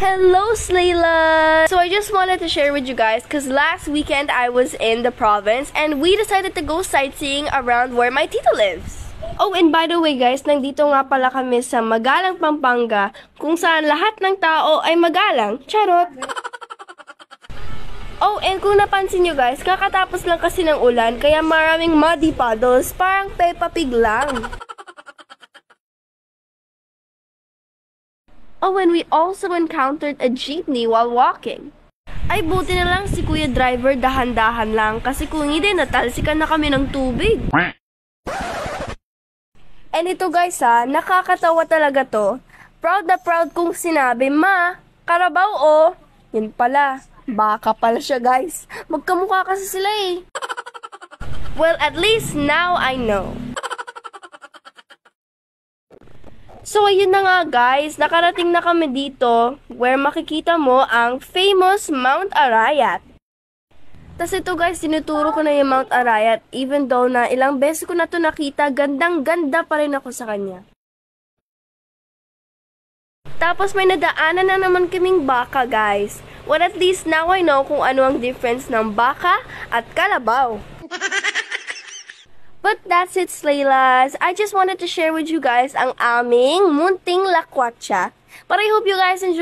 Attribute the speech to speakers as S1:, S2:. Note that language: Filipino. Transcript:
S1: Hello, Slayla! So I just wanted to share with you guys because last weekend I was in the province and we decided to go sightseeing around where my tito lives. Oh, and by the way guys, nandito nga pala kami sa Magalang, Pampanga kung saan lahat ng tao ay magalang. Charot! Oh, and kung napansin nyo guys, kakatapos lang kasi ng ulan kaya maraming muddy puddles, parang Peppa Pig lang. Oh, and we also encountered a jeepney while walking. Ay, buti na lang si Kuya Driver dahan-dahan lang kasi kung hindi, natalsikan na kami ng tubig. And ito guys nakakatawa talaga to. Proud na proud kong sinabi, Ma, Karabaw oh. Yun pala, baka pala siya guys. Magkamukha kasi sila eh. Well, at least now I know. So, ayun na nga guys, nakarating na kami dito where makikita mo ang famous Mount Arayat. Tapos ito guys, tinuturo ko na yung Mount Arayat even though na ilang beses ko na to nakita, gandang-ganda pa rin ako sa kanya. Tapos may nadaanan na naman kaming baka guys. Well, at least now I know kung ano ang difference ng baka at kalabaw. But that's it, Slaylas. I just wanted to share with you guys ang aming munting lakwatsa. But I hope you guys enjoy.